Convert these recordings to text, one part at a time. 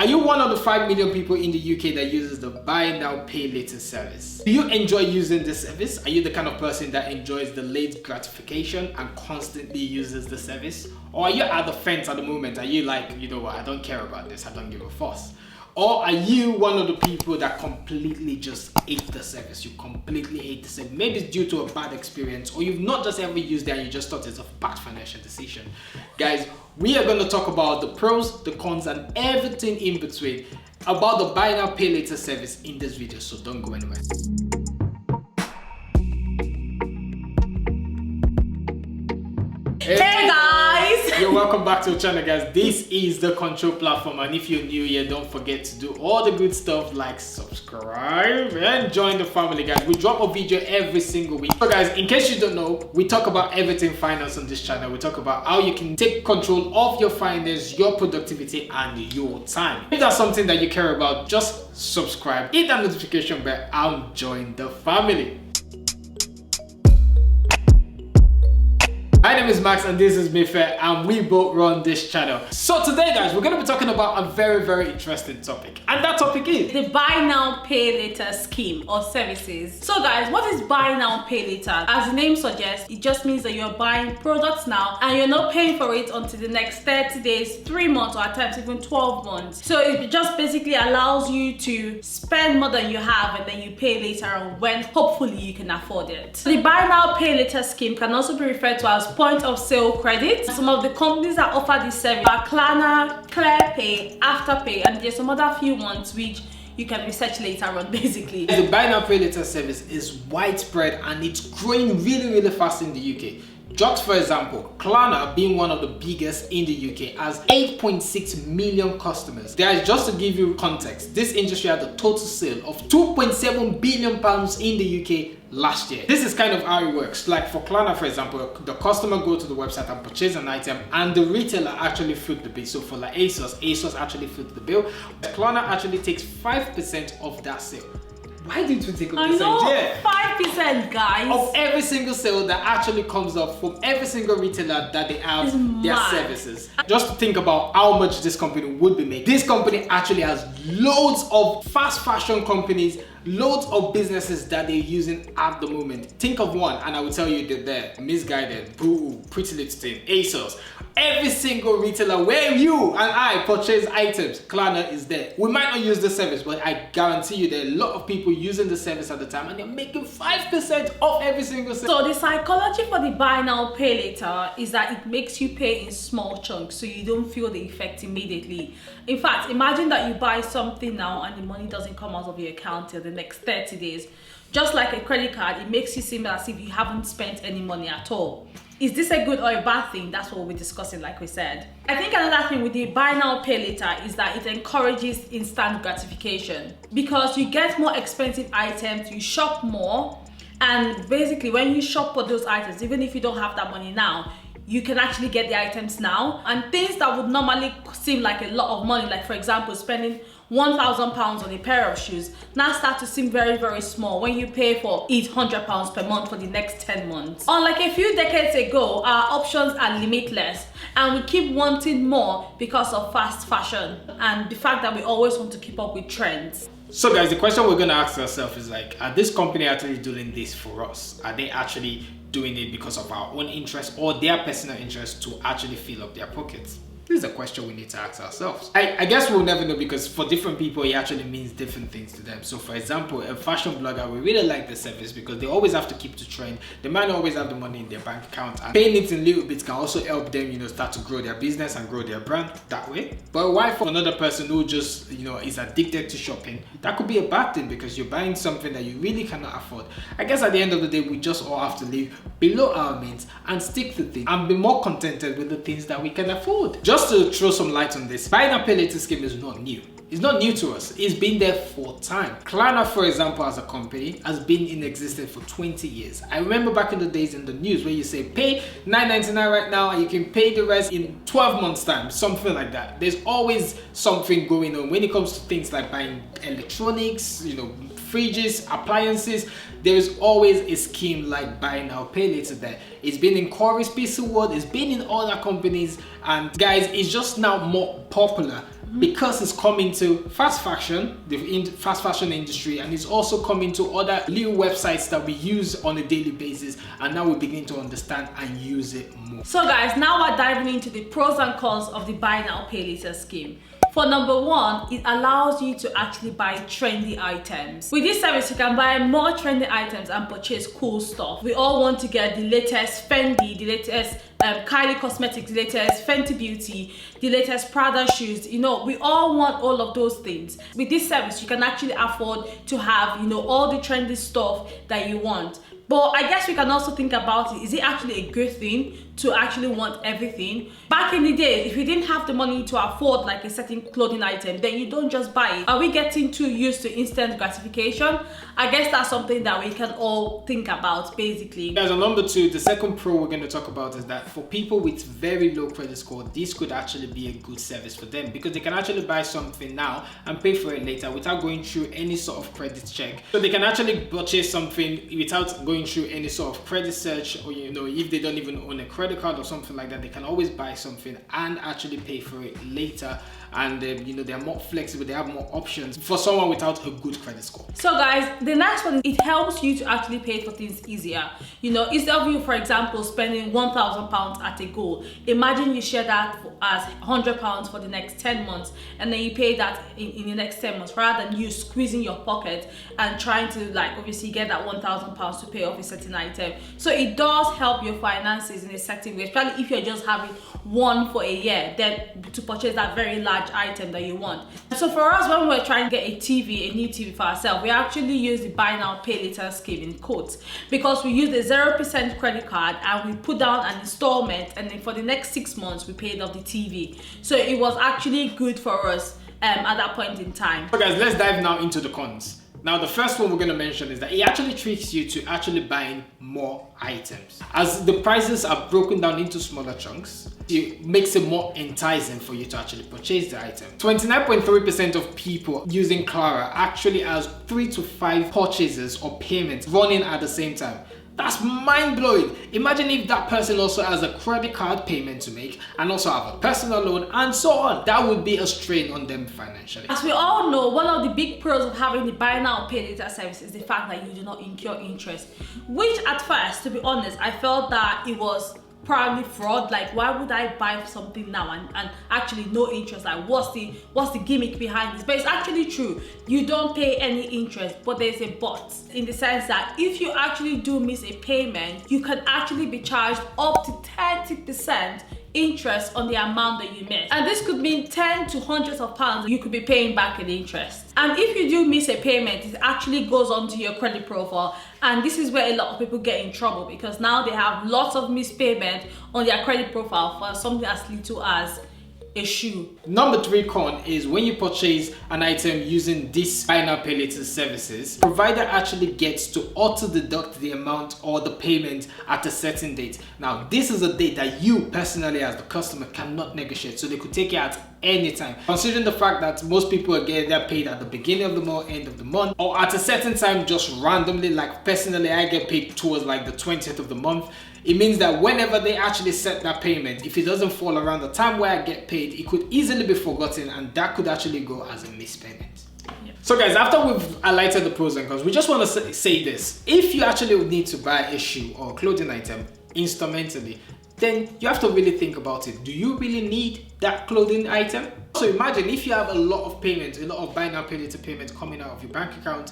Are you one of the 5 million people in the UK that uses the buy now, pay later service? Do you enjoy using this service? Are you the kind of person that enjoys the late gratification and constantly uses the service? Or are you at the fence at the moment? Are you like, you know what, I don't care about this, I don't give a fuss? Or are you one of the people that completely just hate the service? You completely hate the service. Maybe it's due to a bad experience, or you've not just ever used it and you just thought it's a bad financial decision. Guys, we are going to talk about the pros, the cons, and everything in between about the buy now, pay later service in this video. So don't go anywhere. Hey guys! You're welcome back to the channel, guys. This is the Control Platform, and if you're new here, don't forget to do all the good stuff like subscribe and join the family, guys. We drop a video every single week. So guys, in case you don't know, we talk about everything finance on this channel. We talk about how you can take control of your finance, your productivity, and your time. If that's something that you care about, just subscribe, hit that notification bell, and join the family. My name is Max and this is Mayfair, and we both run this channel. So today, guys, we're going to be talking about a very interesting topic, and that topic is the buy now pay later scheme or services. So guys, what is buy now pay later? As the name suggests, it just means that you're buying products now and you're not paying for it until the next 30 days, 3 months, or at times even 12 months. So it just basically allows you to spend more than you have and then you pay later on when hopefully you can afford it. The buy now pay later scheme can also be referred to as point of sale credit. Some of the companies that offer this service are Klarna, ClearPay, Afterpay, and there's some other few ones which you can research later on basically. The buy now pay later service is widespread and it's growing really fast in the UK. Just for example, Klarna, being one of the biggest in the UK, has 8.6 million customers. Guys, just to give you context, this industry had a total sale of £2.7 billion in the UK last year. This is kind of how it works. Like for Klarna, for example, the customer go to the website and purchase an item and the retailer actually foot the bill. So for like ASOS actually foot the bill. Klarna actually takes 5% of that sale. Why didn't we take a percent? I know, 5% guys. Of every single sale that actually comes up from every single retailer that they have their services. Just to think about how much this company would be making. This company actually has loads of fast fashion companies, loads of businesses that they're using at the moment. Think of one and I will tell you they're there. Misguided, Boo, Pretty Little Thing, ASOS. Every single retailer where you and I purchase items, Klarna is there. We might not use the service, but I guarantee you there are a lot of people using the service at the time and they're making 5% off every single sale. So the psychology for the buy now pay later is that it makes you pay in small chunks so you don't feel the effect immediately. In fact, imagine that you buy something now and the money doesn't come out of your account till the next 30 days. Just like a credit card, it makes you seem as if you haven't spent any money at all. Is this a good or a bad thing? That's what we're discussing, like we said. I think another thing with the buy now pay later is that it encourages instant gratification because you get more expensive items, you shop more, and basically when you shop for those items, even if you don't have that money now, you can actually get the items now, and things that would normally seem like a lot of money, like for example spending £1,000 on a pair of shoes, now start to seem very small when you pay for £800 per month for the next 10 months. Unlike a few decades ago, our options are limitless and we keep wanting more because of fast fashion and the fact that we always want to keep up with trends. So guys, the question we're gonna ask ourselves is like, are this company actually doing this for us? Are they actually doing it because of our own interest or their personal interest to actually fill up their pockets? This is a question we need to ask ourselves. I guess we'll never know because for different people, it actually means different things to them. So for example, a fashion blogger will really like the service because they always have to keep to trend. They might not always have the money in their bank account, and paying it in little bits can also help them, you know, start to grow their business and grow their brand that way. But why for another person who just, you know, is addicted to shopping, that could be a bad thing because you're buying something that you really cannot afford. I guess at the end of the day, we just all have to live below our means and stick to things and be more contented with the things that we can afford. Just to throw some light on this, buy now pay later scheme is not new. It's not new to us. It's been there for time. Klarna, for example, as a company, has been in existence for 20 years. I remember back in the days in the news where you say pay $9.99 right now and you can pay the rest in 12 months time, something like that. There's always something going on when it comes to things like buying electronics, you know, fridges, appliances. There is always a scheme like buy now pay later there. It's been in Corey's Pizza World, it's been in other companies, and guys, it's just now more popular because it's coming to fast fashion, the fast fashion industry, and it's also coming to other little websites that we use on a daily basis, and now we begin to understand and use it more. So guys, now we're diving into the pros and cons of the buy now pay later scheme. For number one, it allows you to actually buy trendy items. With this service, you can buy more trendy items and purchase cool stuff. We all want to get the latest Fendi, the latest Kylie Cosmetics, the latest Fenty Beauty, the latest Prada shoes. You know, we all want all of those things. With this service, you can actually afford to have, you know, all the trendy stuff that you want. But I guess we can also think about it. Is it actually a good thing to actually want everything? Back in the day, if you didn't have the money to afford like a certain clothing item, then you don't just buy it. Are we getting too used to instant gratification? I guess that's something that we can all think about, basically. Guys, on number two, the second pro we're going to talk about is that for people with very low credit score, this could actually be a good service for them, because they can actually buy something now and pay for it later without going through any sort of credit check. So they can actually purchase something without going through any sort of credit search, or you know, if they don't even own a credit card or something like that, they can always buy something and actually pay for it later. And you know, they're more flexible, they have more options for someone without a good credit score. So guys, the next one, it helps you to actually pay for things easier. You know, instead of you, for example, spending £1,000 at a goal, imagine you share that as £100 for the next 10 months, and then you pay that in the next 10 months, rather than you squeezing your pocket and trying to, like, obviously get that £1,000 to pay off a certain item. So it does help your finances in a certain way, especially if you're just having one for a year, then to purchase that very large item that you want. So for us, when we're trying to get a new TV for ourselves, we actually use the buy now pay later scheme in quotes, because we use the 0% credit card and we put down an installment, and then for the next 6 months we paid off the TV. So it was actually good for us at that point in time. So guys, let's dive now into the cons. Now, the first one we're going to mention is that it actually tricks you to actually buying more items. As the prices are broken down into smaller chunks, it makes it more enticing for you to actually purchase the item. 29.3% of people using Klarna actually has 3 to 5 purchases or payments running at the same time. That's mind-blowing. Imagine if that person also has a credit card payment to make and also have a personal loan and so on. That would be a strain on them financially. As we all know, one of the big pros of having the buy now pay later service is the fact that you do not incur interest, which at first, to be honest, I felt that it was probably fraud. Like, why would I buy something now and actually no interest? Like, what's the gimmick behind this? But it's actually true. You don't pay any interest, but there's a but, in the sense that if you actually do miss a payment, you can actually be charged up to 30% interest on the amount that you missed. And this could mean 10 to hundreds of pounds you could be paying back in interest. And if you do miss a payment, it actually goes onto your credit profile. And this is where a lot of people get in trouble, because now they have lots of missed payment on their credit profile for something as little as a shoe. Number 3 con is when you purchase an item using this buy now pay later services, provider actually gets to auto deduct the amount or the payment at a certain date. Now, this is a date that you personally as the customer cannot negotiate, so they could take it at any time. Considering the fact that most people are getting their paid at the beginning of the month, end of the month, or at a certain time just randomly. Like personally, I get paid towards like the 20th of the month. It means that whenever they actually set that payment, if it doesn't fall around the time where I get paid, it could easily be forgotten, and that could actually go as a missed payment. Yep. So guys, after we've highlighted the pros and cons, we just want to say this. If you actually need to buy a shoe or a clothing item instrumentally, then you have to really think about it. Do you really need that clothing item? So imagine if you have a lot of payments, a lot of buy now pay later payments coming out of your bank account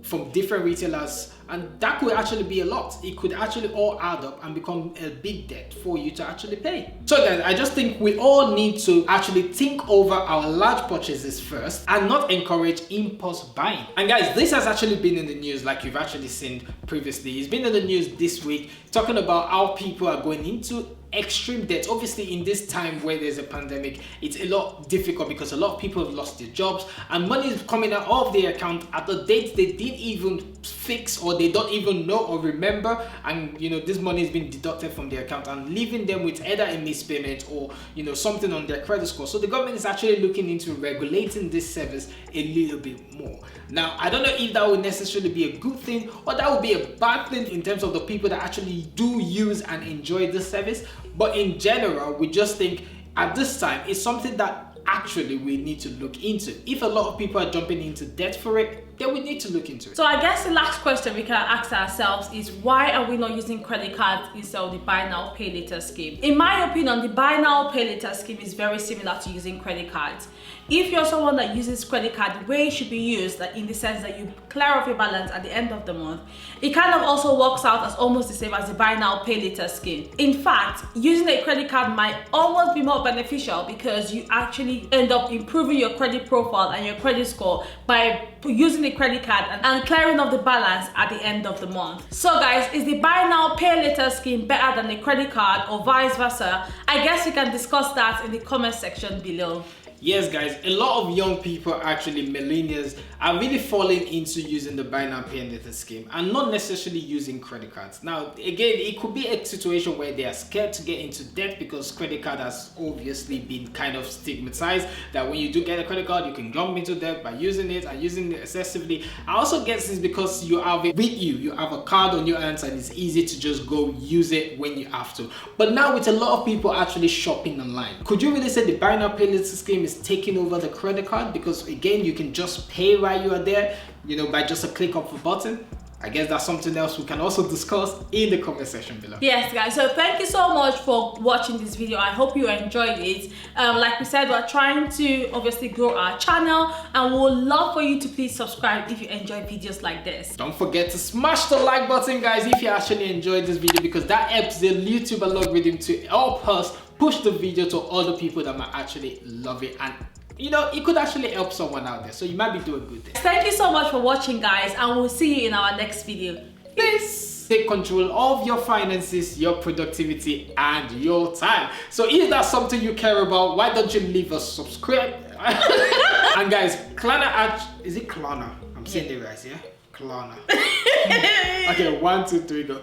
from different retailers, and that could actually be a lot. It could actually all add up and become a big debt for you to actually pay. So guys, I just think we all need to actually think over our large purchases first and not encourage impulse buying. And guys, this has actually been in the news, like you've actually seen previously. It's been in the news this week, talking about how people are going into extreme debt. Obviously, in this time where there's a pandemic, it's a lot difficult because a lot of people have lost their jobs and money is coming out of their account at the date they didn't even fix, or they don't even know or remember, and you know, this money is being deducted from their account and leaving them with either a missed payment or, you know, something on their credit score. So the government is actually looking into regulating this service a little bit more. Now, I don't know if that would necessarily be a good thing or that would be a bad thing in terms of the people that actually do use and enjoy this service, but in general, we just think at this time it's something that actually we need to look into. If a lot of people are jumping into debt for it, then we need to look into it. So I guess the last question we can ask ourselves is, why are we not using credit cards instead of the buy now pay later scheme? In my opinion, the buy now pay later scheme is very similar to using credit cards. If you're someone that uses credit card, the way it should be used, that in the sense that you clear off your balance at the end of the month, it kind of also works out as almost the same as the buy now pay later scheme. In fact, using a credit card might almost be more beneficial because you actually end up improving your credit profile and your credit score by using the credit card and clearing off the balance at the end of the month. So guys, is the buy now pay later scheme better than the credit card or vice versa? I guess we can discuss that in the comment section below. Yes guys, a lot of young people, actually millennials, are really falling into using the buy now pay later scheme and not necessarily using credit cards. Now again, it could be a situation where they are scared to get into debt because credit card has obviously been kind of stigmatized, that when you do get a credit card you can jump into debt by using it and using it excessively. I also guess it's because you have it with you have a card on your hands and it's easy to just go use it when you have to. But now with a lot of people actually shopping online, could you really say the buy now pay later scheme is taking over the credit card? Because again, you can just pay while you are there, you know, by just a click of a button. I guess that's something else we can also discuss in the comment section below. Yes guys, so thank you so much for watching this video. I hope you enjoyed it. Like we said, we're trying to obviously grow our channel and we would love for you to please subscribe if you enjoy videos like this. Don't forget to smash the like button guys if you actually enjoyed this video, because that helps the YouTube algorithm to help us push the video to other people that might actually love it, and you know, it could actually help someone out there, so you might be doing good things. Thank you so much for watching guys, and we'll see you in our next video. Peace. Take control of your finances, your productivity and your time. So if that's something you care about, why don't you leave a subscribe? And guys, Klarna, is it Klarna? I'm saying it right, yeah? Klarna. Okay, 1, 2, 3, go.